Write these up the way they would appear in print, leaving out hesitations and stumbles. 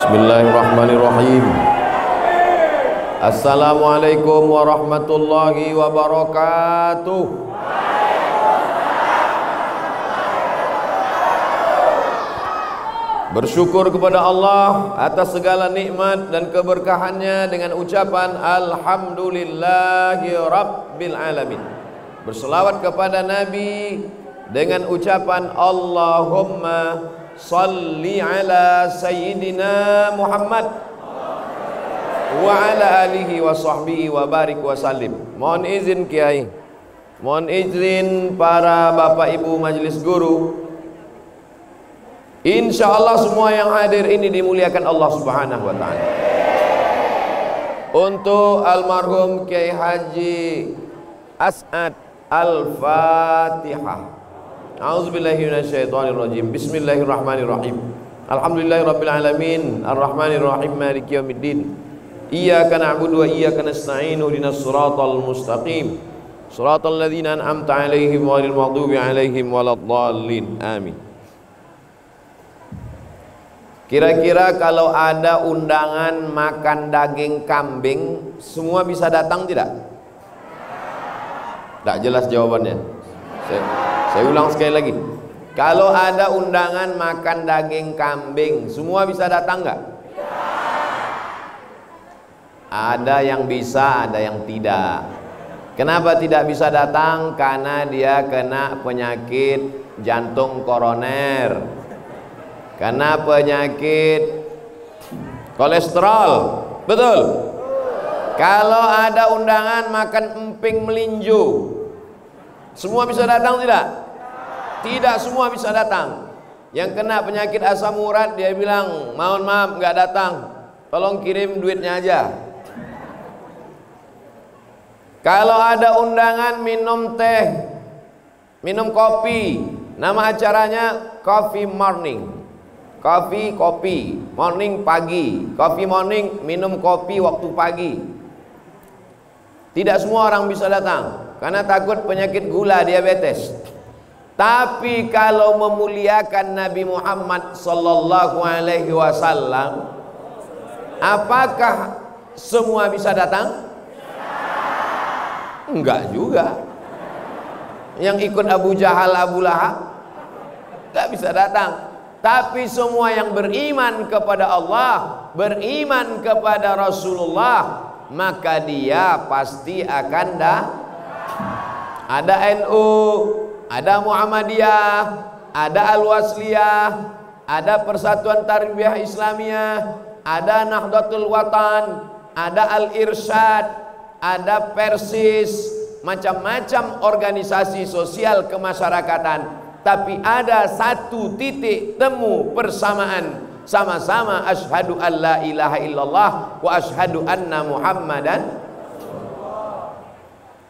Bismillahirrahmanirrahim. Assalamualaikum warahmatullahi wabarakatuh. Bersyukur kepada Allah atas segala nikmat dan keberkahannya dengan ucapan Alhamdulillahi Rabbil Alamin. Berselawat kepada Nabi dengan ucapan Allahumma salli ala Sayyidina Muhammad wa ala alihi wa sahbihi wa barik wa salim. Mohon izin Kiai, mohon izin para bapak ibu majelis guru. Insyaallah semua yang hadir ini dimuliakan Allah Subhanahu wa taala. Untuk almarhum Kiai Haji As'ad Al-Fatihah. A'udzubillahi minasyaitonirrajim. Bismillahirrahmanirrahim. Alhamdulillahirabbil alamin, arrahmanirrahim, maliki yaumiddin. Iyyaka na'budu wa iyyaka nasta'in. Ihdinas siratal mustaqim. Siratal ladzina an'amta 'alaihim ghairil maghdubi 'alaihim waladdallin. Amin. Kira-kira kalau ada undangan makan daging kambing, semua bisa datang tidak? Tak jelas jawabannya. Saya ulang sekali lagi. Kalau ada undangan makan daging kambing, semua bisa datang nggak? Ada yang bisa, ada yang tidak. Kenapa tidak bisa datang? Karena dia kena penyakit jantung koroner, karena penyakit kolesterol. Betul? Kalau ada undangan makan emping melinju, semua bisa datang tidak? Tidak semua bisa datang. Yang kena penyakit asam urat dia bilang, mohon maaf nggak datang, tolong kirim duitnya aja. Kalau ada undangan minum teh, minum kopi, nama acaranya coffee morning. Coffee, kopi, morning pagi. Coffee morning, minum kopi waktu pagi. Tidak semua orang bisa datang karena takut penyakit gula, diabetes. Tapi kalau memuliakan Nabi Muhammad sallallahu alaihi wasallam, apakah semua bisa datang? Enggak juga. Yang ikut Abu Jahal, Abu Lahab enggak bisa datang. Tapi semua yang beriman kepada Allah, beriman kepada Rasulullah, maka dia pasti akan ada NU, ada Muhammadiyah, ada Al-Wasliyah, ada Persatuan Tarbiyah Islamiyah, ada Nahdlatul Watan, ada Al-Irsyad, ada Persis, macam-macam organisasi sosial kemasyarakatan. Tapi ada satu titik temu persamaan, sama-sama asyhadu an la ilaha illallah wa asyhadu anna Muhammadan.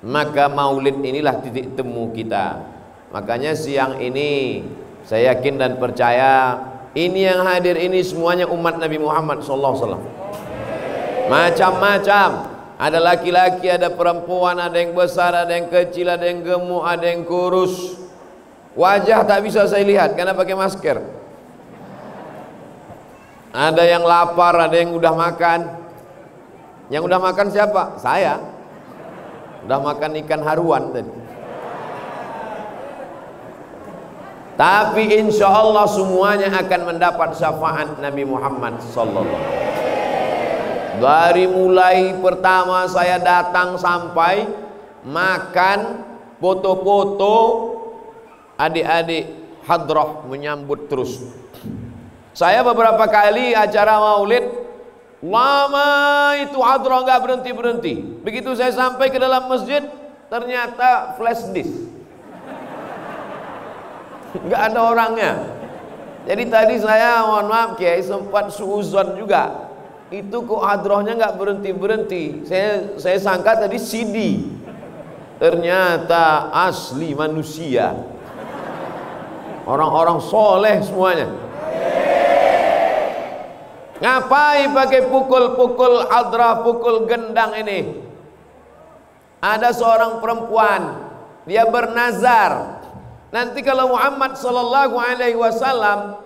Maka maulid inilah titik temu kita. Makanya siang ini saya yakin dan percaya ini yang hadir ini semuanya umat Nabi Muhammad sallallahu alaihi wasallam. Macam-macam. Ada laki-laki, ada perempuan, ada yang besar, ada yang kecil, ada yang gemuk, ada yang kurus. Wajah tak bisa saya lihat karena pakai masker. Ada yang lapar, ada yang udah makan. Yang udah makan siapa? Saya. Udah makan ikan haruan tadi. Tapi insya Allah semuanya akan mendapat syafaat Nabi Muhammad sallallahu alaihi wasallam. Dari mulai pertama saya datang sampai makan, foto-foto, adik-adik hadrah menyambut terus. Saya beberapa kali acara maulid, lama itu hadrah nggak berhenti-berhenti. Begitu saya sampai ke dalam masjid, ternyata flash disk, nggak ada orangnya. Jadi tadi saya mohon maaf Kiai sempat suuzon juga. Itu kok hadrahnya nggak berhenti-berhenti. Saya sangka tadi CD, ternyata asli manusia. Orang-orang soleh semuanya. Ngapain pakai pukul-pukul hadrah, pukul gendang ini? Ada seorang perempuan, dia bernazar, nanti kalau Muhammad sallallahu alaihi wasallam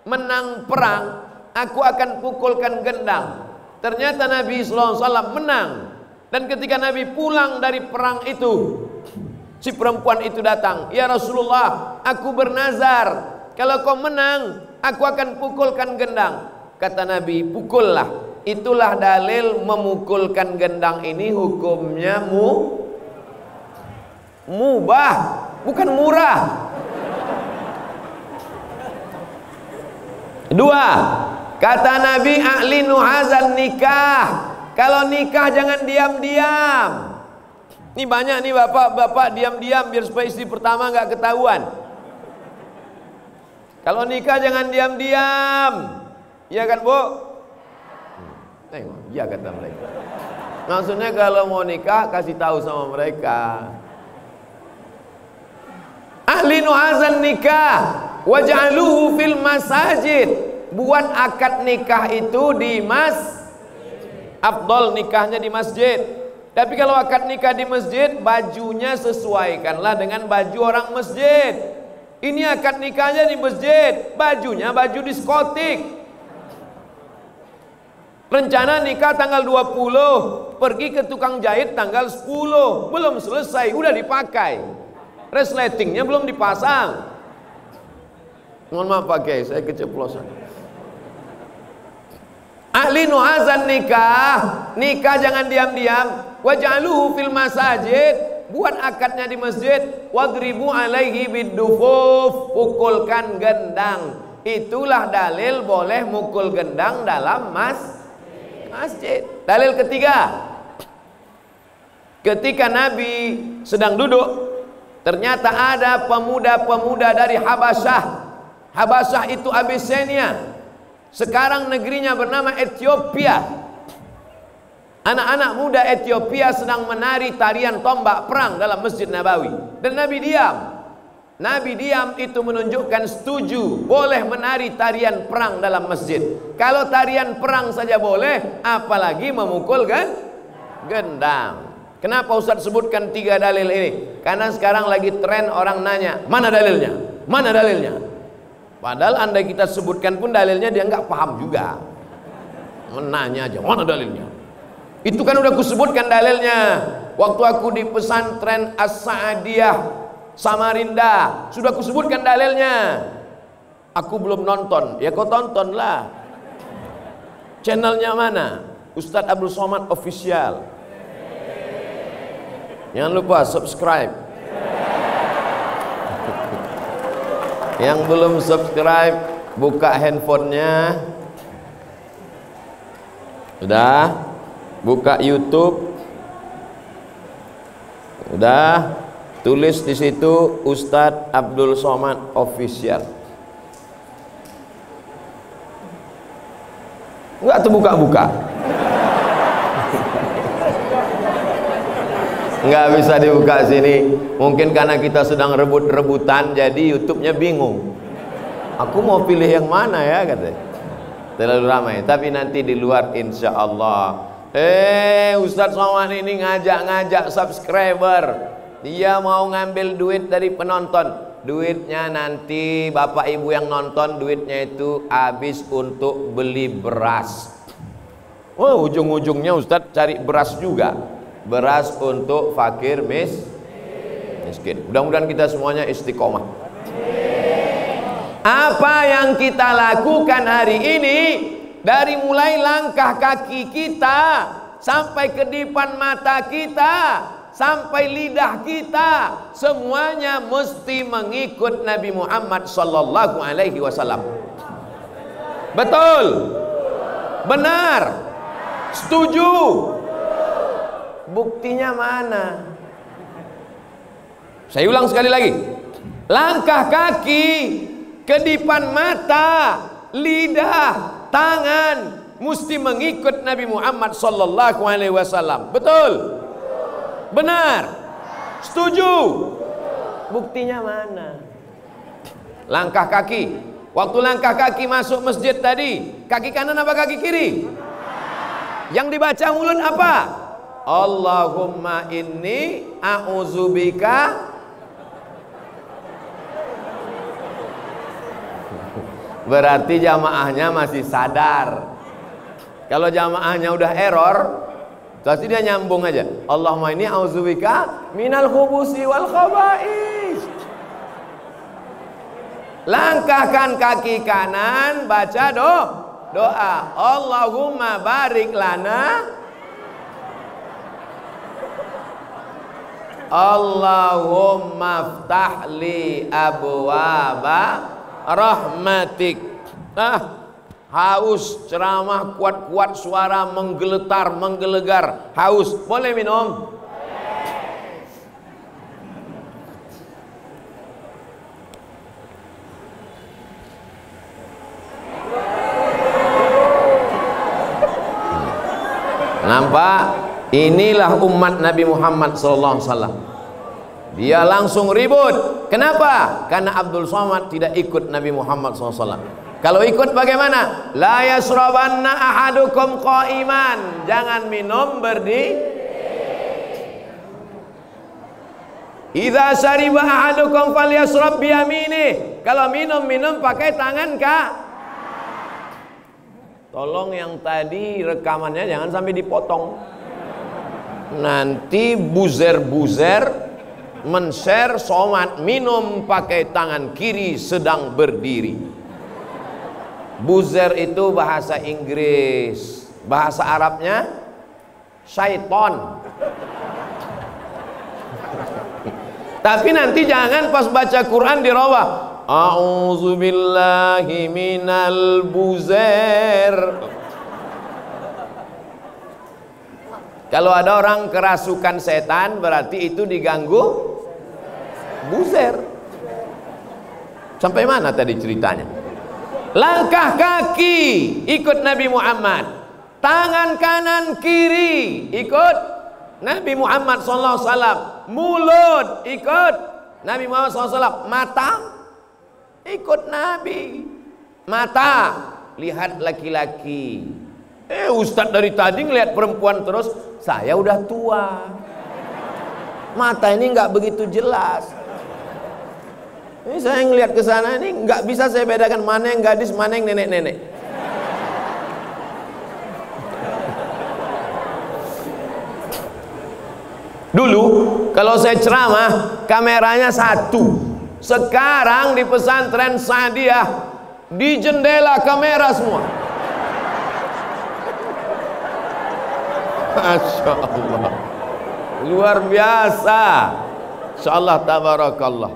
menang perang, aku akan pukulkan gendang. Ternyata Nabi SAW menang. Dan ketika Nabi pulang dari perang itu, si perempuan itu datang, ya Rasulullah, aku bernazar, kalau kau menang, aku akan pukulkan gendang. Kata Nabi, pukullah. Itulah dalil memukulkan gendang ini hukumnya mubah, bukan murah. Dua, kata Nabi, a'linu hazan nikah. Kalau nikah jangan diam-diam. Ini banyak nih bapak-bapak diam-diam biar supaya istri pertama nggak ketahuan. Kalau nikah jangan diam-diam. Iya kan, Bu? Iya kata mereka. Maksudnya kalau mau nikah kasih tahu sama mereka. Ahlinu hazan nikah waj'aluhu fil masajid. Buat akad nikah itu di afdol nikahnya di masjid. Tapi kalau akad nikah di masjid, bajunya sesuaikanlah dengan baju orang masjid. Ini akad nikahnya di masjid, bajunya baju diskotik. Rencana nikah tanggal 20, pergi ke tukang jahit tanggal 10, belum selesai, udah dipakai. Resletingnya belum dipasang. Mohon maaf Pak Kiai, saya keceplosan. Ahlinu hazan nikah, nikah jangan diam-diam. Waj'aluhu fil masajid, buat akadnya di masjid. Wadribu alaihi biddufuf, pukulkan gendang. Itulah dalil boleh mukul gendang dalam masjid. Dalil ketiga, ketika Nabi sedang duduk, ternyata ada pemuda-pemuda dari Habasyah. Habasyah itu Abyssinia. Sekarang negerinya bernama Ethiopia. Anak-anak muda Ethiopia sedang menari tarian tombak perang dalam Masjid Nabawi. Dan Nabi diam. Nabi diam itu menunjukkan setuju boleh menari tarian perang dalam masjid. Kalau tarian perang saja boleh, apalagi memukul gendang. Kenapa Ustaz sebutkan 3 dalil ini? Karena sekarang lagi tren orang nanya, mana dalilnya? Mana dalilnya? Padahal andai kita sebutkan pun dalilnya dia nggak paham juga. Menanya aja, mana dalilnya? Itu kan udah kusebutkan dalilnya. Waktu aku di pesantren As-Sa'adiyah Samarinda, sudah kusebutkan dalilnya. Aku belum nonton, ya kau tontonlah. Channelnya mana? Ustadz Abdul Somad Official. Jangan lupa subscribe. Yang belum subscribe, buka handphonenya. Udah? Buka YouTube. Udah? Tulis di situ Ustadz Abdul Somad Official. Enggak tuh buka-buka. Enggak bisa dibuka sini. Mungkin karena kita sedang rebut-rebutan, jadi YouTube-nya bingung. Aku mau pilih yang mana ya, katanya. Terlalu ramai. Tapi nanti di luar insya Allah. Ustadz Somad ini ngajak-ngajak subscriber. Dia mau ngambil duit dari penonton. Duitnya nanti bapak ibu yang nonton, duitnya itu habis untuk beli beras. Oh, ujung-ujungnya Ustadz cari beras juga. Beras untuk fakir miskin. Mudah-mudahan kita semuanya istiqomah. Apa yang kita lakukan hari ini, dari mulai langkah kaki kita sampai kedipan mata kita, sampai lidah kita, semuanya mesti mengikut Nabi Muhammad sallallahu alaihi wasallam. Betul? Benar? Setuju? Buktinya mana? Saya ulang sekali lagi. Langkah kaki, kedipan mata, lidah, tangan mesti mengikut Nabi Muhammad sallallahu alaihi wasallam. Betul? Benar? Setuju? Buktinya mana? Langkah kaki. Waktu langkah kaki masuk masjid tadi, kaki kanan apa kaki kiri? Yang dibaca mulut apa? Allahumma inni a'udzubika Berarti jamaahnya masih sadar. Kalau jamaahnya udah error, pasti dia nyambung aja. Allahumma inni a'udzubika minal khubusi wal khaba'is. Langkahkan kaki kanan, baca doa. Allahumma barik lana, Allahumma ftah li abwaba rahmatik. Haus, ceramah kuat-kuat, suara menggeletar, menggelegar, haus. Boleh minum? Nampak? Inilah umat Nabi Muhammad SAW. Dia langsung ribut. Kenapa? Karena Abdul Somad tidak ikut Nabi Muhammad SAW. Kalau ikut bagaimana? La yasrabanna ahadukum qa'iman. Jangan minum berdiri. Idza syariba ahadukum falyasrab biyaminih. Kalau minum pakai tangan kah? Tolong yang tadi rekamannya jangan sampai dipotong. Nanti buzer-buzer men-share Somad minum pakai tangan kiri sedang berdiri. Buzer itu bahasa Inggris, bahasa Arabnya syaiton. Tapi nanti jangan pas baca Quran dirubah. A'udzubillahi minal buzer. Kalau ada orang kerasukan setan, berarti itu diganggu buzer. Sampai mana tadi ceritanya? Langkah kaki ikut Nabi Muhammad, tangan kanan kiri ikut Nabi Muhammad SAW, mulut ikut Nabi Muhammad SAW, mata ikut Nabi. Mata lihat laki-laki. Ustadz dari tadi ngelihat perempuan terus. Saya udah tua, mata ini nggak begitu jelas. Ini saya ngelihat ke sana ini nggak bisa saya bedakan mana yang gadis, mana yang nenek-nenek. Dulu kalau saya ceramah kameranya satu. Sekarang di pesantren Sa'diyah di jendela kamera semua. Masya Allah, luar biasa. Insya Allah tabarakallah.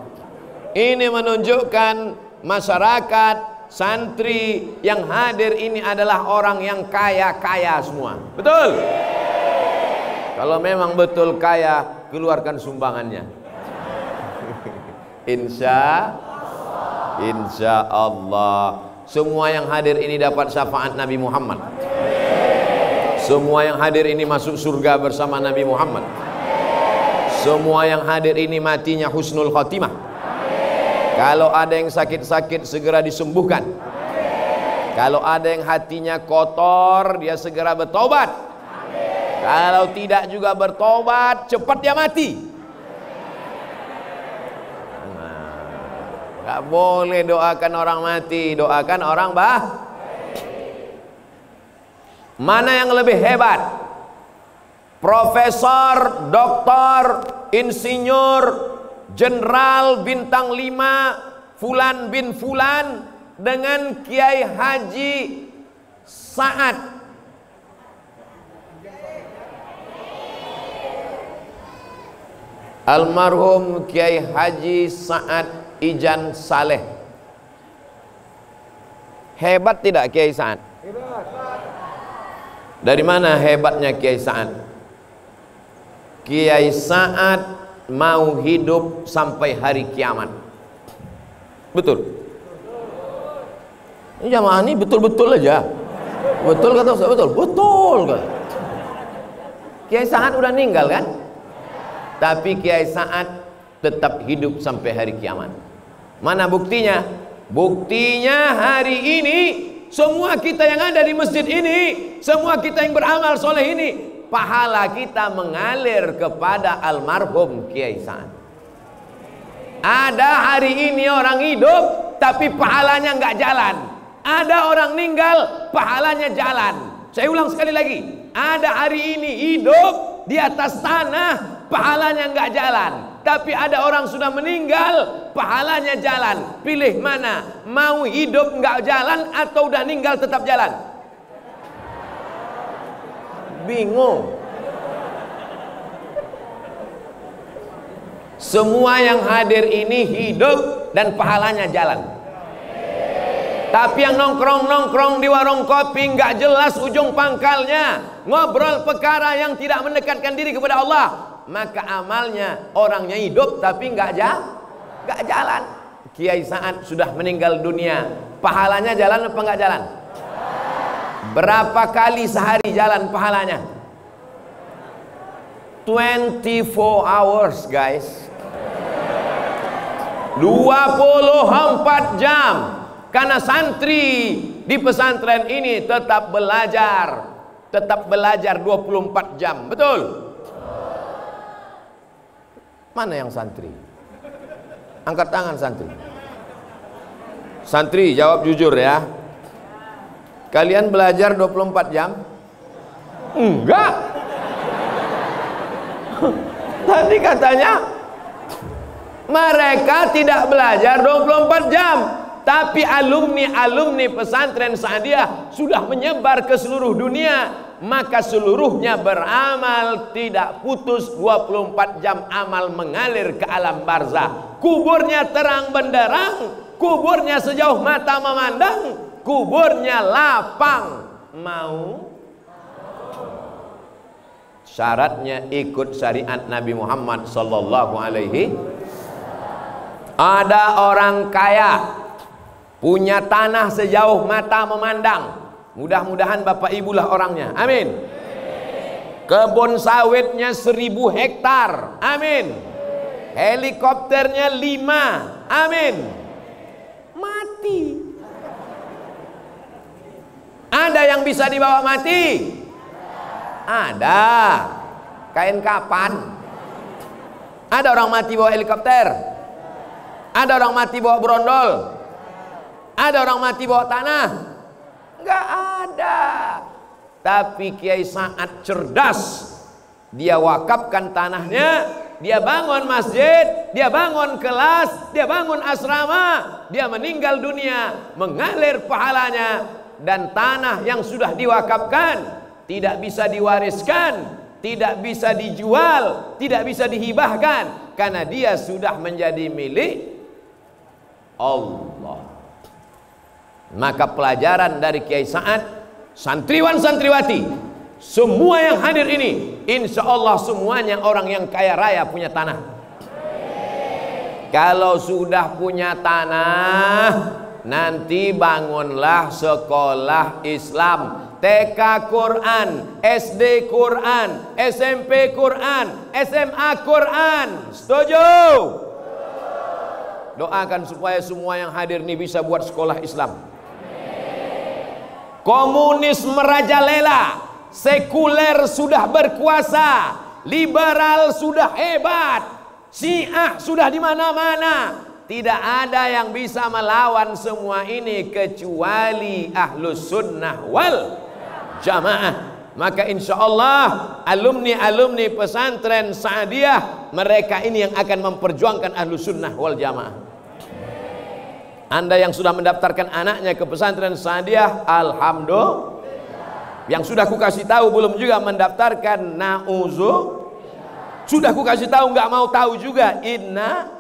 Ini menunjukkan masyarakat santri yang hadir ini adalah orang yang kaya-kaya semua. Betul? Kalau memang betul kaya, keluarkan sumbangannya. Insya Allah. Semua yang hadir ini dapat syafaat Nabi Muhammad. Semua yang hadir ini masuk surga bersama Nabi Muhammad. Semua yang hadir ini matinya husnul khatimah. Kalau ada yang sakit-sakit segera disembuhkan. Kalau ada yang hatinya kotor dia segera bertobat. Kalau tidak juga bertobat cepat dia mati. Gak boleh doakan orang mati, doakan orang Mana yang lebih hebat? Profesor, doktor, insinyur, jenderal bintang 5 Fulan bin Fulan dengan Kiai Haji Sa'ad. Almarhum Kiai Haji Sa'ad Ijan Saleh. Hebat tidak Kiai Sa'ad? Hebat. Dari mana hebatnya Kiai Sa'ad? Kiai Sa'ad mau hidup sampai hari kiamat. Betul? Ini jamaah ini betul-betul aja. Betul kata Ustaz? Betul? Betul kata. Kiai Sa'ad udah meninggal kan? Tapi Kiai Sa'ad tetap hidup sampai hari kiamat. Mana buktinya? Buktinya hari ini semua kita yang ada di masjid ini, semua kita yang beramal soleh ini, pahala kita mengalir kepada almarhum Kiai Sa'ad. Ada hari ini orang hidup tapi pahalanya nggak jalan. Ada orang meninggal, pahalanya jalan. Saya ulang sekali lagi. Ada hari ini hidup di atas tanah, pahalanya nggak jalan. Tapi ada orang sudah meninggal, pahalanya jalan. Pilih mana? Mau hidup nggak jalan atau udah meninggal tetap jalan? Bingung. Semua yang hadir ini hidup dan pahalanya jalan. Tapi yang nongkrong-nongkrong di warung kopi nggak jelas ujung pangkalnya, ngobrol perkara yang tidak mendekatkan diri kepada Allah, maka amalnya orangnya hidup tapi nggak jalan. Kiai Sa'ad sudah meninggal dunia, pahalanya jalan apa nggak jalan? Berapa kali sehari jalan pahalanya? 24 hours guys, 24 jam. Karena santri di pesantren ini tetap belajar 24 jam. Betul? Mana yang santri? Angkat tangan santri. Santri jawab jujur ya. Kalian belajar 24 jam? Enggak. Tadi katanya mereka tidak belajar 24 jam. Tapi alumni pesantren Sa'adiyah sudah menyebar ke seluruh dunia. Maka seluruhnya beramal tidak putus, 24 jam amal mengalir ke alam barzah. Kuburnya terang benderang, kuburnya sejauh mata memandang, kuburnya lapang. Mau? Syaratnya ikut syariat Nabi Muhammad sallallahu alaihi. Ada orang kaya punya tanah sejauh mata memandang. Mudah-mudahan Bapak Ibu lah orangnya. Amin. Kebun sawitnya 1000 hektar. Amin. Helikopternya 5. Amin. Mati. Ada yang bisa dibawa mati? Ada. Kain kapan? Ada orang mati bawa helikopter? Ada orang mati bawa brondol? Ada orang mati bawa tanah? Enggak ada. Tapi Kiai Sa'ad cerdas. Dia wakafkan tanahnya, dia bangun masjid, dia bangun kelas, dia bangun asrama, dia meninggal dunia, mengalir pahalanya. Dan tanah yang sudah diwakafkan tidak bisa diwariskan, tidak bisa dijual, tidak bisa dihibahkan, karena dia sudah menjadi milik Allah. Maka pelajaran dari Kiai Sa'ad, santriwan santriwati, semua yang hadir ini, insya Allah semuanya orang yang kaya raya punya tanah. Kalau sudah punya tanah, nanti bangunlah sekolah Islam, TK Quran, SD Quran, SMP Quran, SMA Quran. Setuju? Doakan supaya semua yang hadir ini bisa buat sekolah Islam. Komunis merajalela, sekuler sudah berkuasa, liberal sudah hebat, Syiah sudah di mana-mana. Tidak ada yang bisa melawan semua ini kecuali Ahlus Sunnah wal Jamaah. Maka insya Allah alumni pesantren Sa'adiyah, mereka ini yang akan memperjuangkan Ahlus Sunnah wal Jamaah. Anda yang sudah mendaftarkan anaknya ke pesantren Sa'adiyah, alhamdulillah. Yang sudah ku kasih tahu belum juga mendaftarkan, na'uzu. Sudah ku kasih tahu nggak mau tahu juga, inna.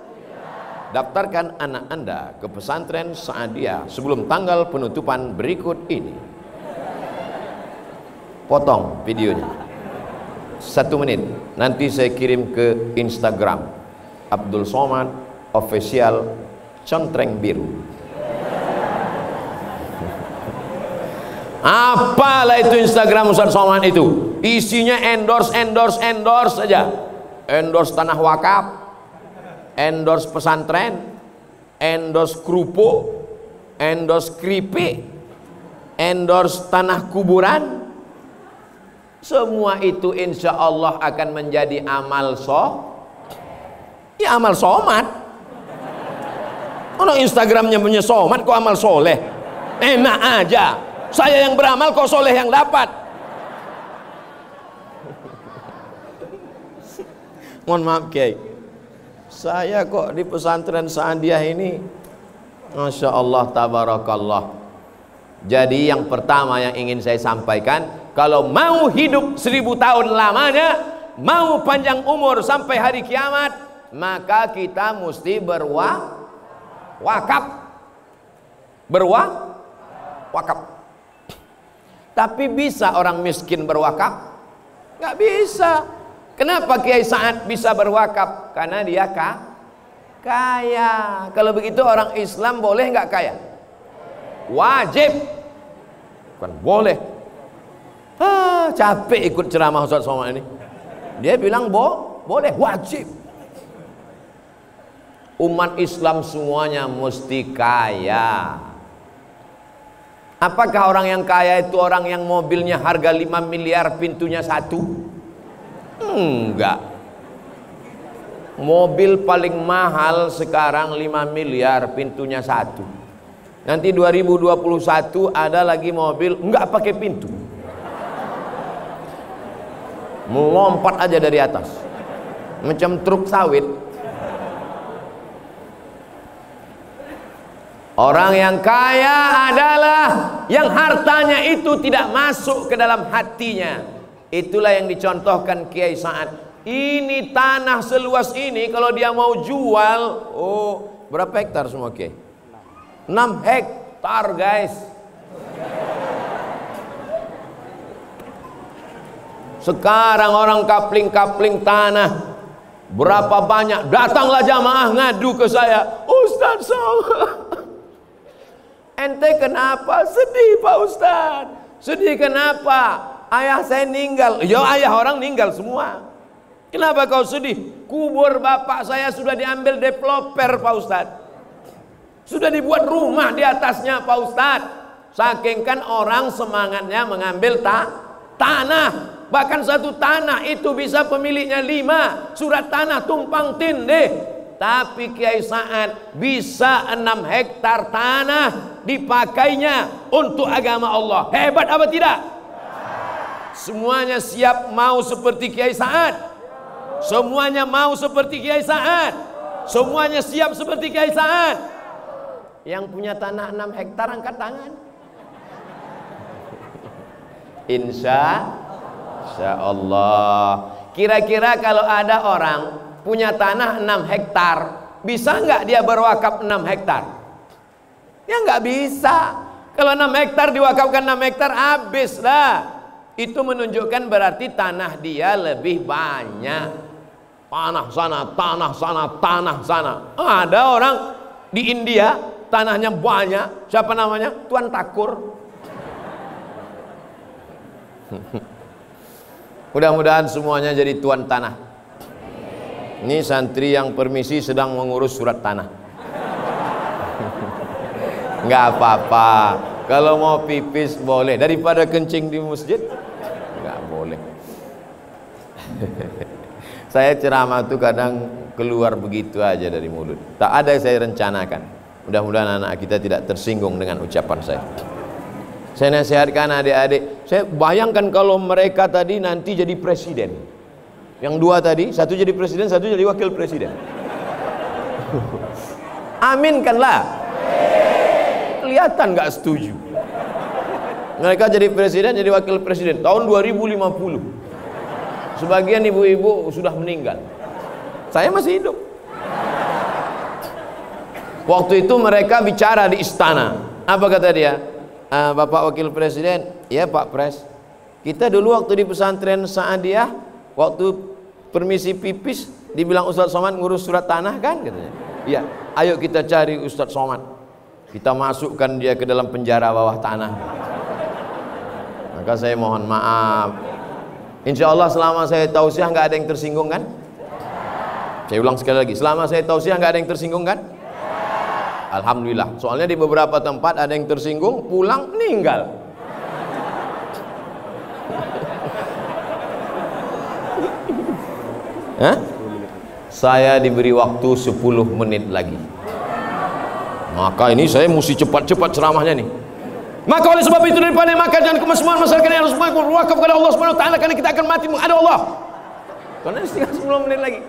Daftarkan anak Anda ke pesantren Sa'adiyah sebelum tanggal penutupan berikut ini. Potong videonya 1 menit, nanti saya kirim ke Instagram Abdul Somad Official Contreng Biru. Apalah itu Instagram Ustaz Somad itu, isinya endorse saja. Endorse tanah wakaf, endorse pesantren, endorse kerupuk, endorse keripik, endorse tanah kuburan. Semua itu insya Allah akan menjadi amal amal Somad. Orang Instagramnya punya Somad kok amal soleh. Enak aja. Saya yang beramal kok soleh yang dapat. Mohon maaf Kiai, saya kok di pesantren Saadiah ini, Masya Allah, tabarakallah. Jadi yang pertama yang ingin saya sampaikan, kalau mau hidup 1000 tahun lamanya, mau panjang umur sampai hari kiamat, maka kita mesti berwakaf. Berwakaf. Tapi bisa orang miskin berwakaf? Nggak bisa. Kenapa Kiai Sa'ad bisa berwakaf? Karena dia kaya. Kalau begitu orang Islam boleh nggak kaya? Wajib. Bukan boleh. Capek ikut ceramah Ustaz Somad ini. Dia bilang boleh, wajib. Umat Islam semuanya mesti kaya. Apakah orang yang kaya itu orang yang mobilnya harga 5 miliar pintunya 1? Enggak. Mobil paling mahal sekarang 5 miliar pintunya 1. Nanti 2021 ada lagi mobil enggak pakai pintu, melompat aja dari atas macam truk sawit. Orang yang kaya adalah yang hartanya itu tidak masuk ke dalam hatinya. Itulah yang dicontohkan Kiai Sa'ad. Ini tanah seluas ini kalau dia mau jual, berapa hektar semua Kiai? 6 hektar guys. Sekarang orang kapling-kapling tanah berapa banyak, datanglah jamaah ngadu ke saya, Ustaz Somad, ente kenapa sedih Pak Ustaz? Sedih kenapa? Ayah saya meninggal. Ya, ayah orang meninggal semua. Kenapa kau sedih? Kubur bapak saya sudah diambil developer Pak Ustaz. Sudah dibuat rumah di atasnya Pak Ustaz. Saking kan orang semangatnya mengambil tanah. Bahkan satu tanah itu bisa pemiliknya 5. Surat tanah tumpang tindih. Tapi Kiai Sa'ad bisa 6 hektar tanah dipakainya untuk agama Allah. Hebat apa tidak? Semuanya siap mau seperti Kiai Sa'ad. Semuanya mau seperti Kiai Sa'ad. Semuanya siap seperti Kiai Sa'ad. Yang punya tanah 6 hektar angkat tangan. Insya Allah. Kira-kira kalau ada orang punya tanah 6 hektar, bisa nggak dia berwakaf 6 hektar? Ya nggak bisa. Kalau 6 hektar diwakafkan 6 hektar, habis lah. Itu menunjukkan berarti tanah dia lebih banyak. Tanah sana, tanah sana, tanah sana. Ada orang di India tanahnya banyak. Siapa namanya? Tuan Takur. Mudah-mudahan semuanya jadi tuan tanah. Ini santri yang permisi sedang mengurus surat tanah. Nggak apa-apa. Kalau mau pipis boleh, daripada kencing di masjid nggak boleh. Saya ceramah tuh kadang keluar begitu aja dari mulut, tak ada yang saya rencanakan. Mudah-mudahan anak kita tidak tersinggung dengan ucapan saya. Saya nasihatkan adik-adik, saya bayangkan kalau mereka tadi nanti jadi presiden. Yang 2 tadi, satu jadi presiden, satu jadi wakil presiden. Aminkanlah. Kelihatan nggak setuju. Mereka jadi presiden, jadi wakil presiden tahun 2050. Sebagian ibu-ibu sudah meninggal. Saya masih hidup. Waktu itu mereka bicara di istana. Apa kata dia? Bapak wakil presiden, ya Pak Pres, kita dulu waktu di pesantren Saadiah, waktu permisi pipis dibilang Ustaz Somad ngurus surat tanah kan katanya. Iya, ayo kita cari Ustaz Somad, kita masukkan dia ke dalam penjara bawah tanah. Maka saya mohon maaf. Insya Allah selama saya tausiah nggak ada yang tersinggung kan? Saya ulang sekali lagi, selama saya tausiah nggak ada yang tersinggung kan? Alhamdulillah. Soalnya di beberapa tempat ada yang tersinggung, pulang meninggal. Hah? Saya diberi waktu 10 menit lagi. Maka ini saya mesti cepat-cepat ceramahnya nih. Maka oleh sebab itu daripada maka jangan kemesuhan masyarakat yang harus berwakaf kepada Allah Subhanahu wa taala, karena kita akan mati menghadap Allah. Karena tinggal 10 menit lagi.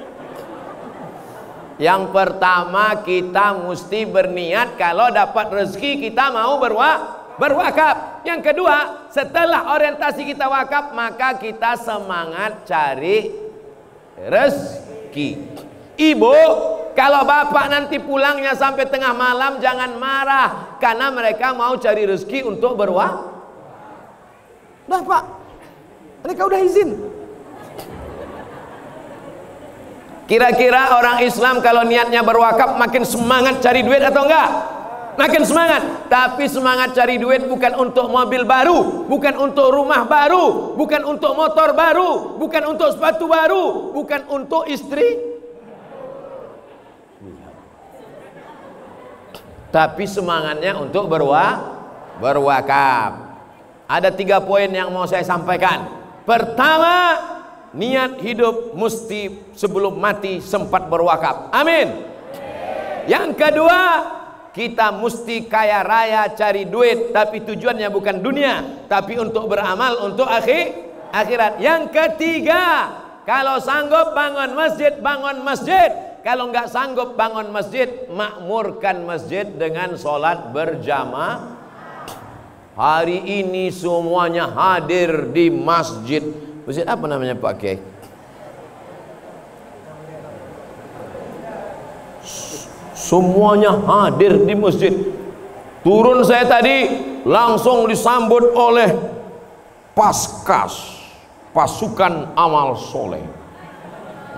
Yang pertama, kita mesti berniat kalau dapat rezeki kita mau berwakaf. Yang kedua, setelah orientasi kita wakaf, maka kita semangat cari rezeki. Ibu, kalau bapak nanti pulangnya sampai tengah malam, jangan marah, karena mereka mau cari rezeki untuk berwakaf. Udah pak, mereka udah izin. Kira-kira orang Islam kalau niatnya berwakaf makin semangat cari duit atau enggak? Makin semangat. Tapi semangat cari duit bukan untuk mobil baru, bukan untuk rumah baru, bukan untuk motor baru, bukan untuk sepatu baru, bukan untuk istri. Tapi semangatnya untuk berwakaf. Ada 3 poin yang mau saya sampaikan. Pertama, niat hidup mesti sebelum mati sempat berwakaf. Amin. Yang kedua, kita mesti kaya raya cari duit, tapi tujuannya bukan dunia, tapi untuk beramal untuk akhirat. Yang ketiga, kalau sanggup bangun masjid, bangun masjid. Kalau nggak sanggup bangun masjid, makmurkan masjid dengan sholat berjamaah. Hari ini semuanya hadir di masjid. Masjid apa namanya Pak Kiai? Semuanya hadir di masjid. Turun saya tadi langsung disambut oleh Paskas, pasukan amal soleh.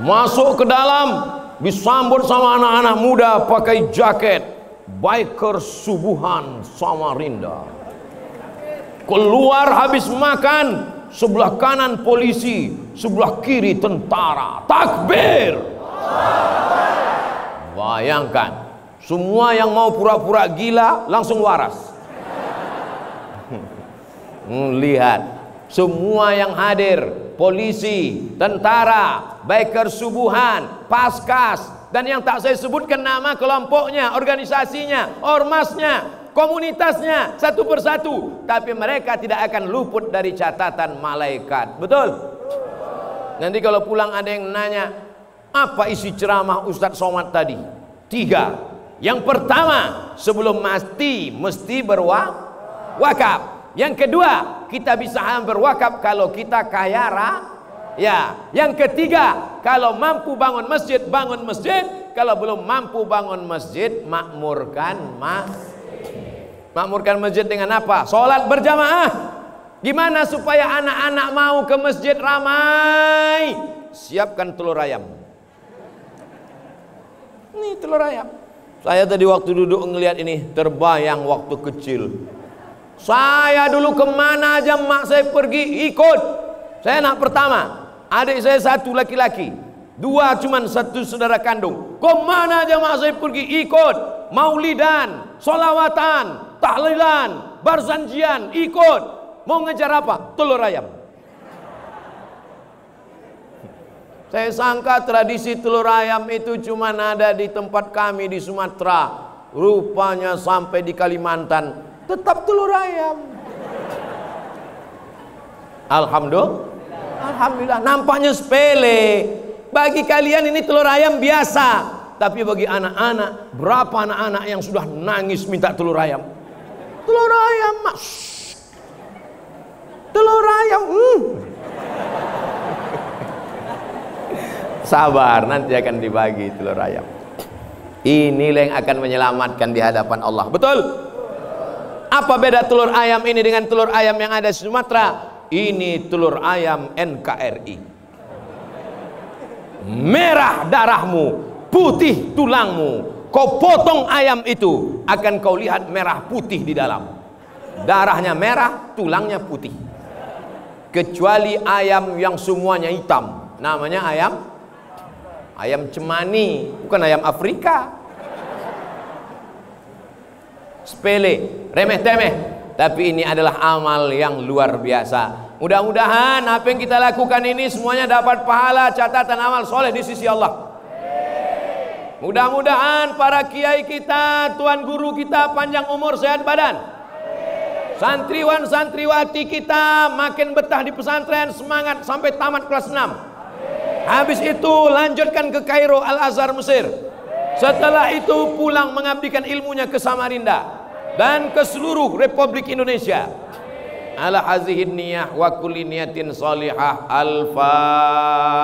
Masuk ke dalam, disambut sama anak-anak muda pakai jaket biker subuhan Samarinda. Keluar habis makan, sebelah kanan polisi, sebelah kiri tentara. Takbir. Bayangkan, semua yang mau pura-pura gila langsung waras. Lihat, semua yang hadir, polisi, tentara, biker subuhan, Paskas, dan yang tak saya sebutkan nama kelompoknya, organisasinya, ormasnya, komunitasnya, satu persatu, tapi mereka tidak akan luput dari catatan malaikat. Betul? Nanti kalau pulang ada yang nanya, apa isi ceramah Ustadz Somad tadi? 3. Yang pertama, sebelum mati mesti berwakaf. Yang kedua, kita bisa berwakaf kalau kita kaya raya. Yang ketiga, kalau mampu bangun masjid, bangun masjid. Kalau belum mampu bangun masjid, makmurkan makmurkan masjid dengan apa? Sholat berjamaah. Gimana supaya anak-anak mau ke masjid ramai? Siapkan telur ayam. Ini telur ayam. Saya tadi waktu duduk ngelihat ini, terbayang waktu kecil. Saya dulu kemana aja mak saya pergi ikut. Saya anak pertama, adik saya 1 laki-laki, 2 cuman 1 saudara kandung. Kemana aja mak saya pergi ikut. Maulidan, solawatan, tahlilan, barzanjian, ikut. Mau ngejar apa? Telur ayam. Saya sangka tradisi telur ayam itu cuma ada di tempat kami di Sumatera. Rupanya sampai di Kalimantan tetap telur ayam. Alhamdulillah, nampaknya sepele. Bagi kalian ini telur ayam biasa, tapi bagi anak-anak, berapa anak-anak yang sudah nangis minta telur ayam? Telur ayam, mas. Telur ayam. Sabar, nanti akan dibagi telur ayam. Inilah yang akan menyelamatkan di hadapan Allah. Betul? Apa beda telur ayam ini dengan telur ayam yang ada di Sumatera? Ini telur ayam NKRI. Merah darahmu, putih tulangmu. Kau potong ayam itu, akan kau lihat merah putih di dalam. Darahnya merah, tulangnya putih. Kecuali ayam yang semuanya hitam, namanya ayam cemani, bukan ayam Afrika. Sepele, remeh-temeh, tapi ini adalah amal yang luar biasa. Mudah-mudahan apa yang kita lakukan ini semuanya dapat pahala catatan amal soleh di sisi Allah. Mudah-mudahan para kiai kita, tuan guru kita panjang umur sehat badan. Santriwan santriwati kita makin betah di pesantren, semangat sampai tamat kelas 6. Habis itu lanjutkan ke Kairo Al-Azhar Mesir. Setelah itu pulang mengabdikan ilmunya ke Samarinda dan ke seluruh Republik Indonesia. Ala hazihin niyah wa kulli niyatin salihah. Al-Fatihah.